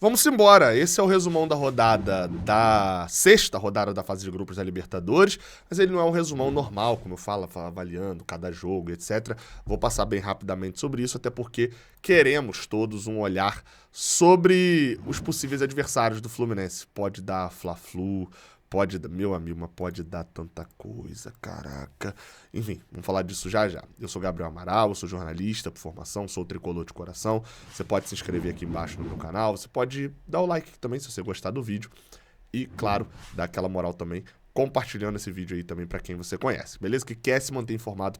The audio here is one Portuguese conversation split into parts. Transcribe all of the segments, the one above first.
Vamos embora, esse é o resumão da rodada da sexta rodada da fase de grupos da Libertadores, mas ele não é um resumão normal, como eu falo, avaliando cada jogo, etc. Vou passar bem rapidamente sobre isso, até porque queremos todos um olhar sobre os possíveis adversários do Fluminense. Pode dar Fla-Flu, pode dar, meu amigo, mas pode dar tanta coisa, caraca. Enfim, vamos falar disso já já. Eu sou Gabriel Amaral, eu sou jornalista por formação, sou tricolor de coração. Você pode se inscrever aqui embaixo no meu canal, você pode dar o like também se você gostar do vídeo. E, claro, dar aquela moral também, compartilhando esse vídeo aí também para quem você conhece, beleza? Que quer se manter informado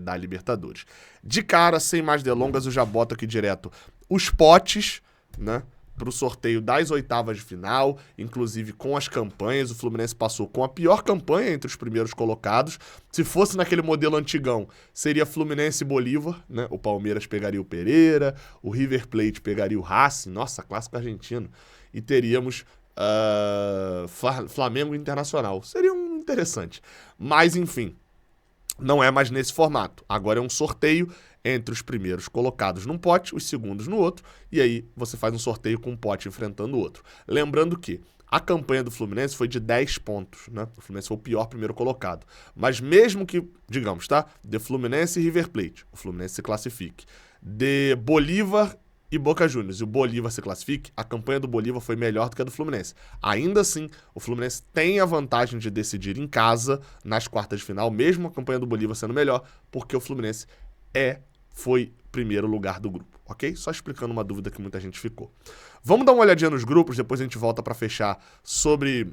da Libertadores. De cara, sem mais delongas, eu já boto aqui direto os potes, né? Para o sorteio das oitavas de final, inclusive com as campanhas. O Fluminense passou com a pior campanha entre os primeiros colocados. Se fosse naquele modelo antigão, seria Fluminense e Bolívar, né? O Palmeiras pegaria o Pereira, o River Plate pegaria o Racing, nossa, clássico argentino, e teríamos Flamengo e Internacional. Seria interessante. Mas, enfim, não é mais nesse formato. Agora é um sorteio entre os primeiros colocados num pote, os segundos no outro, e aí você faz um sorteio com um pote enfrentando o outro. Lembrando que a campanha do Fluminense foi de 10 pontos, né? O Fluminense foi o pior primeiro colocado. Mas mesmo que, digamos, tá? De Fluminense e River Plate, o Fluminense se classifique. De Bolívar e Boca Juniors, e o Bolívar se classifique, a campanha do Bolívar foi melhor do que a do Fluminense. Ainda assim, o Fluminense tem a vantagem de decidir em casa, nas quartas de final, mesmo a campanha do Bolívar sendo melhor, porque o Fluminense foi primeiro lugar do grupo, ok? Só explicando uma dúvida que muita gente ficou. Vamos dar uma olhadinha nos grupos, depois a gente volta para fechar sobre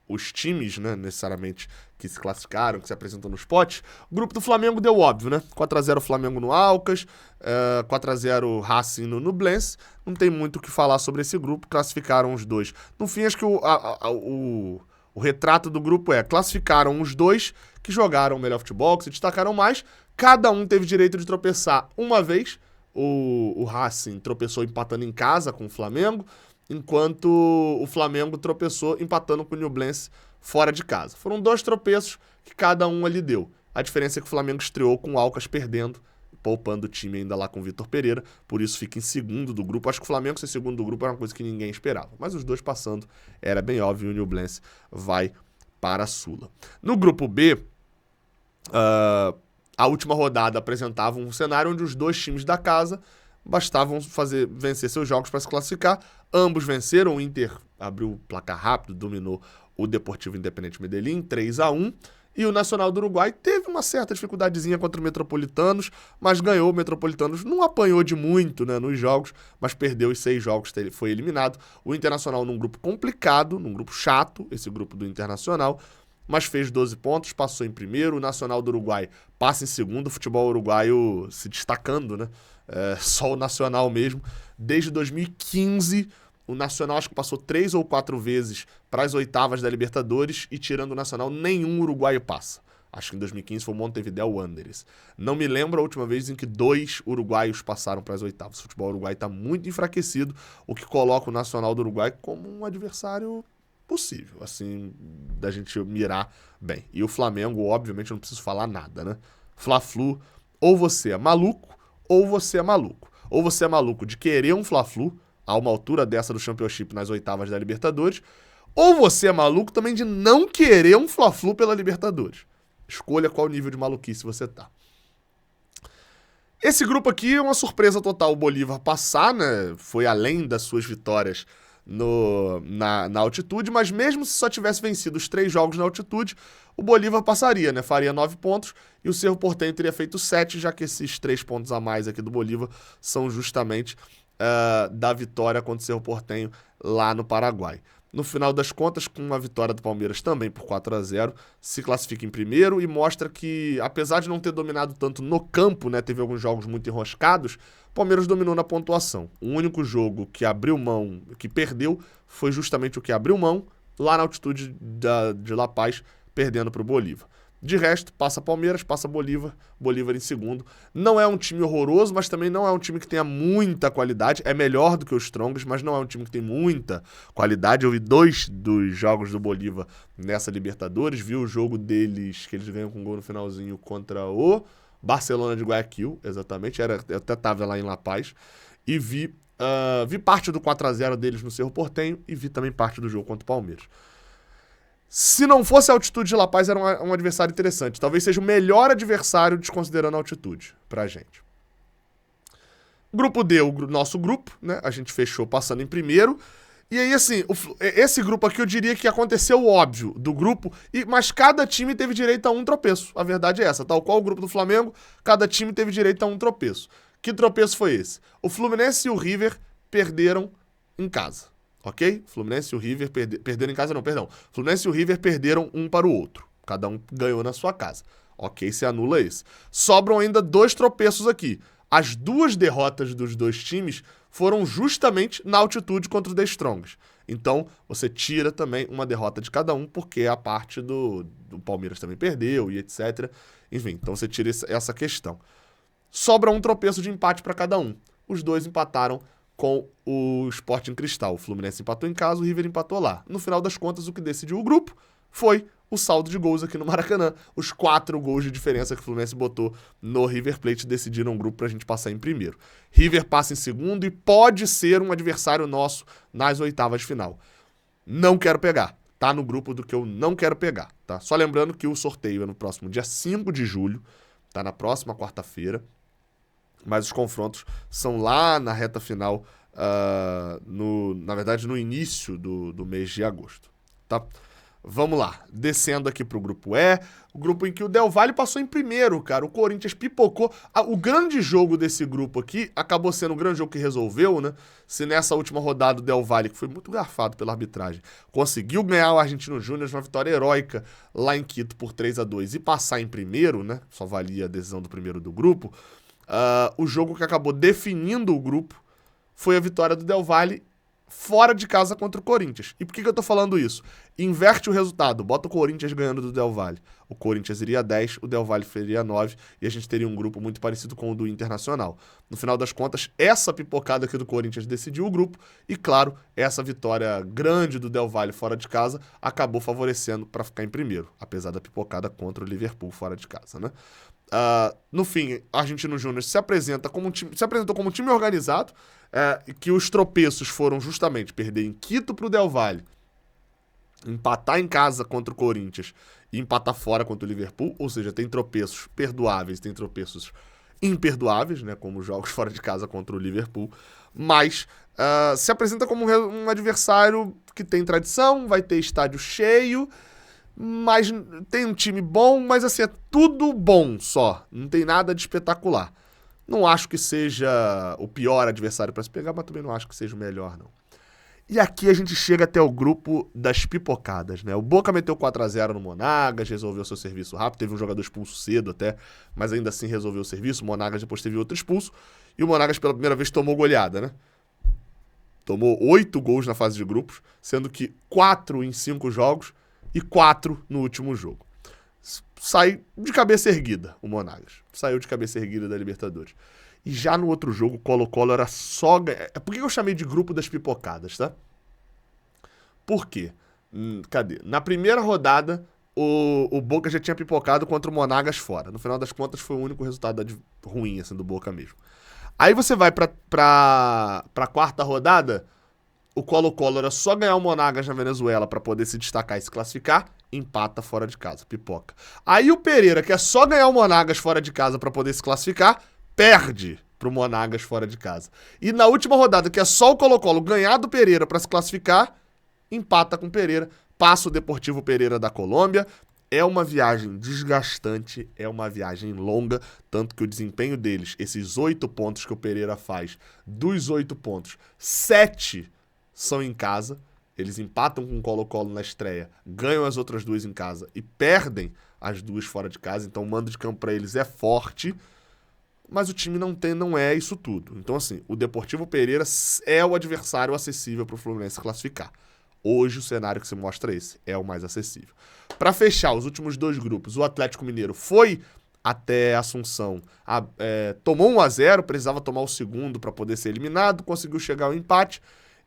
os times, né, necessariamente, que se classificaram, que se apresentam nos potes. O grupo do Flamengo deu óbvio, né? 4x0 Flamengo no Alcas, 4x0 Racing no Nublense. Não tem muito o que falar sobre esse grupo, classificaram os dois. No fim, acho que o retrato do grupo classificaram os dois que jogaram o melhor futebol, que se destacaram mais. Cada um teve direito de tropeçar uma vez. O Racing tropeçou empatando em casa com o Flamengo, enquanto o Flamengo tropeçou empatando com o Nublense fora de casa. Foram 2 tropeços que cada um ali deu. A diferença é que o Flamengo estreou com o Alcas perdendo, poupando o time ainda lá com o Vitor Pereira, por isso fica em segundo do grupo. Acho que o Flamengo ser segundo do grupo era uma coisa que ninguém esperava, mas os dois passando era bem óbvio, o Nublense vai para a Sula. No grupo B, a última rodada apresentava um cenário onde os dois times da casa bastavam vencer seus jogos para se classificar. Ambos venceram, o Inter abriu o placar rápido, dominou o Deportivo Independente Medellín, 3x1. E o Nacional do Uruguai teve uma certa dificuldadezinha contra o Metropolitanos, mas ganhou. O Metropolitanos não apanhou de muito, né, nos jogos, mas perdeu os 6 jogos, foi eliminado. O Internacional num grupo complicado, num grupo chato, esse grupo do Internacional, mas fez 12 pontos, passou em primeiro. O Nacional do Uruguai passa em segundo, o futebol uruguaio se destacando, né? Só o Nacional mesmo. Desde 2015, o Nacional acho que passou 3 ou 4 vezes para as oitavas da Libertadores e, tirando o Nacional, nenhum uruguaio passa. Acho que em 2015 foi o Montevideo Wanderers. Não me lembro a última vez em que 2 uruguaios passaram para as oitavas. O futebol uruguaio está muito enfraquecido, o que coloca o Nacional do Uruguai como um adversário possível, assim, da gente mirar bem. E o Flamengo, obviamente, eu não preciso falar nada, né? Fla-Flu, ou você é maluco, ou você é maluco. Ou você é maluco de querer um Fla-Flu a uma altura dessa do Championship nas oitavas da Libertadores, ou você é maluco também de não querer um Fla-Flu pela Libertadores. Escolha qual nível de maluquice você tá. Esse grupo aqui é uma surpresa total. O Bolívar passar, né? Foi além das suas vitórias na altitude, mas mesmo se só tivesse vencido os 3 jogos na altitude, o Bolívar passaria, né? Faria 9 pontos e o Cerro Porteño teria feito 7, já que esses 3 pontos a mais aqui do Bolívar são justamente da vitória contra o Cerro Porteño lá no Paraguai. No final das contas, com a vitória do Palmeiras também por 4x0, se classifica em primeiro e mostra que, apesar de não ter dominado tanto no campo, né, teve alguns jogos muito enroscados, o Palmeiras dominou na pontuação. O único jogo que abriu mão, que perdeu, foi justamente o que abriu mão lá na altitude de La Paz, perdendo para o Bolívar. De resto, passa Palmeiras, passa Bolívar, Bolívar em segundo. Não é um time horroroso, mas também não é um time que tenha muita qualidade. É melhor do que os Strongest, mas não é um time que tem muita qualidade. Eu vi 2 dos jogos do Bolívar nessa Libertadores. Vi o jogo deles, que eles ganham com gol no finalzinho contra o Barcelona de Guayaquil, exatamente. Eu até estava lá em La Paz. e vi parte do 4-0 deles no Cerro Porteño e vi também parte do jogo contra o Palmeiras. Se não fosse a altitude de La Paz, era um adversário interessante. Talvez seja o melhor adversário desconsiderando a altitude pra gente. Grupo D, o nosso grupo, né? A gente fechou passando em primeiro. E aí, assim, esse grupo aqui eu diria que aconteceu o óbvio do grupo, mas cada time teve direito a um tropeço. A verdade é essa. Tal qual o grupo do Flamengo, cada time teve direito a um tropeço. Que tropeço foi esse? O Fluminense e o River perderam em casa. Ok? Fluminense e o River perderam em casa, não, perdão. Fluminense e o River perderam um para o outro. Cada um ganhou na sua casa. Ok, se anula esse. Sobram ainda 2 tropeços aqui. As 2 derrotas dos 2 times foram justamente na altitude contra o The Strongest. Então, você tira também uma derrota de cada um, porque a parte do Palmeiras também perdeu e etc. Enfim, então você tira essa questão. Sobra um tropeço de empate para cada um. Os 2 empataram com o Sporting Cristal. O Fluminense empatou em casa, o River empatou lá. No final das contas, o que decidiu o grupo foi o saldo de gols aqui no Maracanã. Os 4 gols de diferença que o Fluminense botou no River Plate decidiram o grupo pra gente passar em primeiro. River passa em segundo e pode ser um adversário nosso nas oitavas de final. Não quero pegar. Tá no grupo do que eu não quero pegar, tá? Só lembrando que o sorteio é no próximo dia 5 de julho, tá? Na próxima quarta-feira. Mas os confrontos são lá na reta final, na verdade no início do mês de agosto, tá? Vamos lá, descendo aqui pro grupo E, o grupo em que o Del Valle passou em primeiro, cara, o Corinthians pipocou. O grande jogo desse grupo aqui acabou sendo o grande jogo que resolveu, né? Se nessa última rodada o Del Valle, que foi muito garfado pela arbitragem, conseguiu ganhar o Argentino Júnior numa vitória heróica lá em Quito por 3-2 e passar em primeiro, né? Só valia a decisão do primeiro do grupo. O jogo que acabou definindo o grupo foi a vitória do Del Valle fora de casa contra o Corinthians. E por que eu tô falando isso? Inverte o resultado, bota o Corinthians ganhando do Del Valle. O Corinthians iria 10, o Del Valle iria 9 e a gente teria um grupo muito parecido com o do Internacional. No final das contas, essa pipocada aqui do Corinthians decidiu o grupo e, claro, essa vitória grande do Del Valle fora de casa acabou favorecendo para ficar em primeiro, apesar da pipocada contra o Liverpool fora de casa, né? No fim, Argentino Júnior se apresentou como um time organizado, que os tropeços foram justamente perder em Quito pro Del Valle, empatar em casa contra o Corinthians e empatar fora contra o Liverpool, ou seja, tem tropeços perdoáveis, tem tropeços imperdoáveis, né, como os jogos fora de casa contra o Liverpool, mas se apresenta como um adversário que tem tradição, vai ter estádio cheio, mas tem um time bom, mas assim, é tudo bom só. Não tem nada de espetacular. Não acho que seja o pior adversário para se pegar, mas também não acho que seja o melhor, não. E aqui a gente chega até o grupo das pipocadas, né? O Boca meteu 4-0 no Monagas, resolveu seu serviço rápido, teve um jogador expulso cedo até, mas ainda assim resolveu o serviço. O Monagas depois teve outro expulso, e o Monagas pela primeira vez tomou goleada, né? Tomou 8 gols na fase de grupos, sendo que 4 em 5 jogos, e 4 no último jogo. Sai de cabeça erguida o Monagas. Saiu de cabeça erguida da Libertadores. E já no outro jogo, o Colo-Colo era só... Por que eu chamei de grupo das pipocadas, tá? Por quê? Cadê? Na primeira rodada, o Boca já tinha pipocado contra o Monagas fora. No final das contas, foi o único resultado ruim, assim, do Boca mesmo. Aí você vai pra quarta rodada... O Colo-Colo era só ganhar o Monagas na Venezuela para poder se destacar e se classificar, empata fora de casa, pipoca. Aí o Pereira, que é só ganhar o Monagas fora de casa para poder se classificar, perde pro Monagas fora de casa. E na última rodada, que é só o Colo-Colo ganhar do Pereira para se classificar, empata com o Pereira, passa o Deportivo Pereira da Colômbia. É uma viagem desgastante, é uma viagem longa, tanto que o desempenho deles, esses 8 pontos que o Pereira faz, dos 8 pontos, 7 são em casa, eles empatam com o Colo-Colo na estreia, ganham as outras 2 em casa e perdem as 2 fora de casa, então o mando de campo para eles é forte, mas o time não é isso tudo. Então assim, o Deportivo Pereira é o adversário acessível para o Fluminense classificar. Hoje o cenário que se mostra esse, é o mais acessível. Para fechar os últimos 2 grupos, o Atlético Mineiro foi até Assunção, tomou 1-0, precisava tomar o segundo para poder ser eliminado, conseguiu chegar ao empate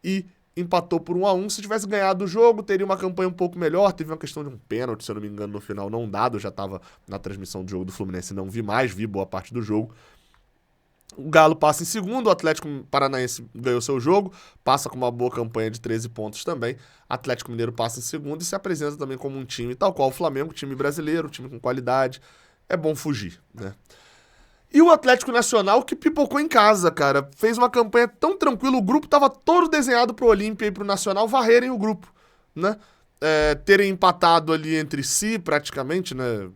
e empatou por 1-1. Se tivesse ganhado o jogo, teria uma campanha um pouco melhor. Teve uma questão de um pênalti, se eu não me engano, no final não dado. Eu já estava na transmissão do jogo do Fluminense e não vi mais, vi boa parte do jogo. O Galo passa em segundo, o Atlético Paranaense ganhou seu jogo, passa com uma boa campanha de 13 pontos também. Atlético Mineiro passa em segundo e se apresenta também como um time, tal qual o Flamengo, time brasileiro, time com qualidade. É bom fugir, né? E o Atlético Nacional, que pipocou em casa, cara. Fez uma campanha tão tranquila, o grupo tava todo desenhado pro Olímpia e pro Nacional varrerem o grupo, né? Terem empatado ali entre si, praticamente, né?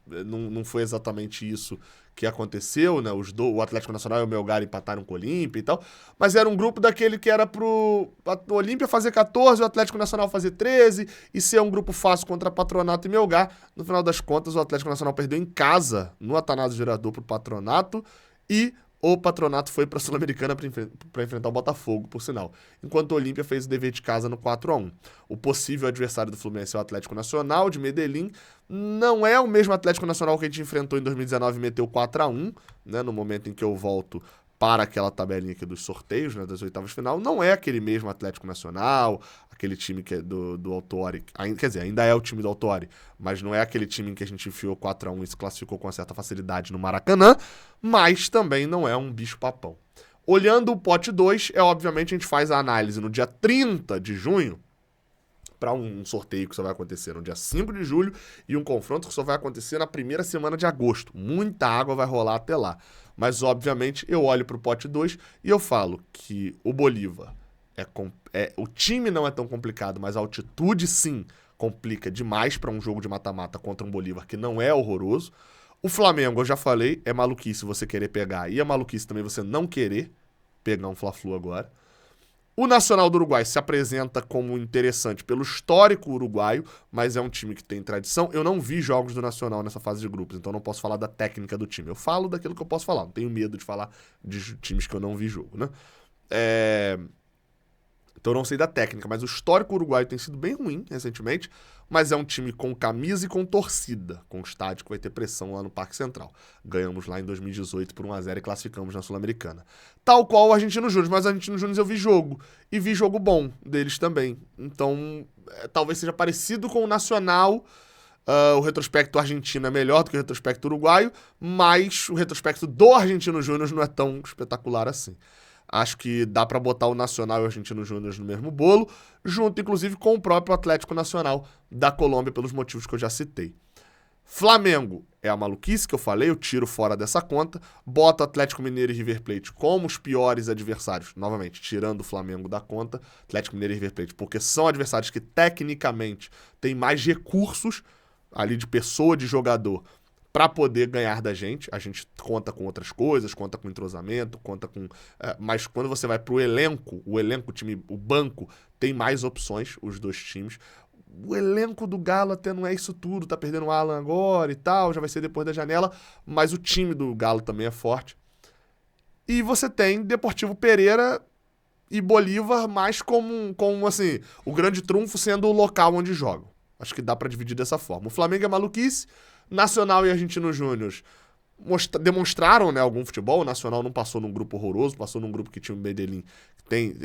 Não foi exatamente isso que aconteceu, né? O Atlético Nacional e o Melgar empataram com o Olímpia e tal, mas era um grupo daquele que era pro Olímpia fazer 14, o Atlético Nacional fazer 13 e ser um grupo fácil contra Patronato e Melgar. No final das contas, o Atlético Nacional perdeu em casa, no Atanásio Girardot, pro Patronato, e o Patronato foi para a Sul-Americana para enfrentar o Botafogo, por sinal. Enquanto o Olímpia fez o dever de casa no 4-1. O possível adversário do Fluminense é o Atlético Nacional, de Medellín. Não é o mesmo Atlético Nacional que a gente enfrentou em 2019 e meteu 4-1, né, no momento em que eu volto para aquela tabelinha aqui dos sorteios, né, das oitavas de final. Não é aquele mesmo Atlético Nacional, aquele time que é do Autuori. Quer dizer, ainda é o time do Autuori, mas não é aquele time em que a gente enfiou 4-1 e se classificou com uma certa facilidade no Maracanã, mas também não é um bicho-papão. Olhando o pote 2, obviamente a gente faz a análise no dia 30 de junho, para um sorteio que só vai acontecer no dia 5 de julho e um confronto que só vai acontecer na primeira semana de agosto. Muita água vai rolar até lá. Mas, obviamente, eu olho para o pote 2 e eu falo que o Bolívar o time não é tão complicado, mas a altitude, sim, complica demais para um jogo de mata-mata contra um Bolívar que não é horroroso. O Flamengo, eu já falei, é maluquice você querer pegar e é maluquice também você não querer pegar um Fla-Flu agora. O Nacional do Uruguai se apresenta como interessante pelo histórico uruguaio, mas é um time que tem tradição. Eu não vi jogos do Nacional nessa fase de grupos, então não posso falar da técnica do time. Eu falo daquilo que eu posso falar, não tenho medo de falar de times que eu não vi jogo, né? Então eu não sei da técnica, mas o histórico uruguaio tem sido bem ruim recentemente, mas é um time com camisa e com torcida, com estádio que vai ter pressão lá no Parque Central. Ganhamos lá em 2018 por 1-0 e classificamos na Sul-Americana. Tal qual o Argentino Júnior, mas o Argentino Júnior eu vi jogo, e vi jogo bom deles também. Então, talvez seja parecido com o Nacional. O retrospecto argentino é melhor do que o retrospecto uruguaio, mas o retrospecto do Argentino Júnior não é tão espetacular assim. Acho que dá pra botar o Nacional e o Argentino Júnior no mesmo bolo, junto inclusive com o próprio Atlético Nacional da Colômbia, pelos motivos que eu já citei. Flamengo é a maluquice que eu falei, eu tiro fora dessa conta, boto Atlético Mineiro e River Plate como os piores adversários, novamente, tirando o Flamengo da conta, Atlético Mineiro e River Plate, porque são adversários que tecnicamente têm mais recursos ali de pessoa, de jogador, para poder ganhar da gente. A gente conta com outras coisas, conta com entrosamento, conta com... mas quando você vai pro elenco, o time, o banco, tem mais opções, os dois times. O elenco do Galo até não é isso tudo, tá perdendo o Alan agora e tal, já vai ser depois da janela, mas o time do Galo também é forte. E você tem Deportivo Pereira e Bolívar mais como assim, o grande trunfo sendo o local onde jogam. Acho que dá pra dividir dessa forma. O Flamengo é maluquice, Nacional e Argentino Júnior demonstraram, né, algum futebol. O Nacional não passou num grupo horroroso, passou num grupo que tinha o Medellín, que tem...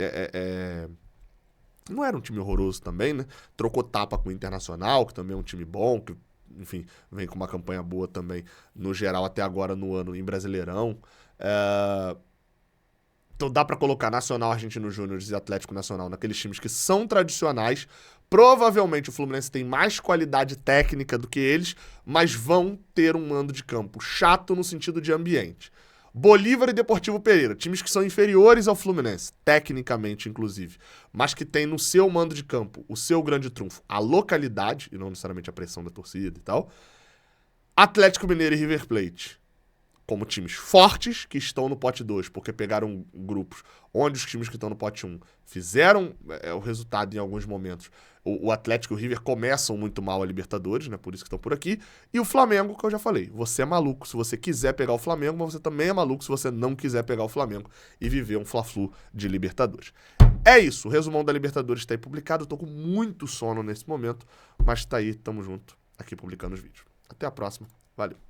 não era um time horroroso também, né? Trocou tapa com o Internacional, que também é um time bom, que, enfim, vem com uma campanha boa também, no geral, até agora no ano em Brasileirão. Então dá pra colocar Nacional, Argentino Júnior e Atlético Nacional naqueles times que são tradicionais. Provavelmente o Fluminense tem mais qualidade técnica do que eles, mas vão ter um mando de campo chato no sentido de ambiente. Bolívar e Deportivo Pereira, times que são inferiores ao Fluminense, tecnicamente inclusive, mas que tem no seu mando de campo o seu grande trunfo, a localidade, e não necessariamente a pressão da torcida e tal. Atlético Mineiro e River Plate, como times fortes que estão no pote 2, porque pegaram grupos onde os times que estão no pote 1 fizeram o resultado em alguns momentos. O Atlético e o River começam muito mal a Libertadores, né? Por isso que estão por aqui. E o Flamengo, que eu já falei, você é maluco se você quiser pegar o Flamengo, mas você também é maluco se você não quiser pegar o Flamengo e viver um Fla-Flu de Libertadores. É isso, o resumão da Libertadores está aí publicado. Eu tô com muito sono nesse momento, mas tá aí, tamo junto, aqui publicando os vídeos. Até a próxima, valeu.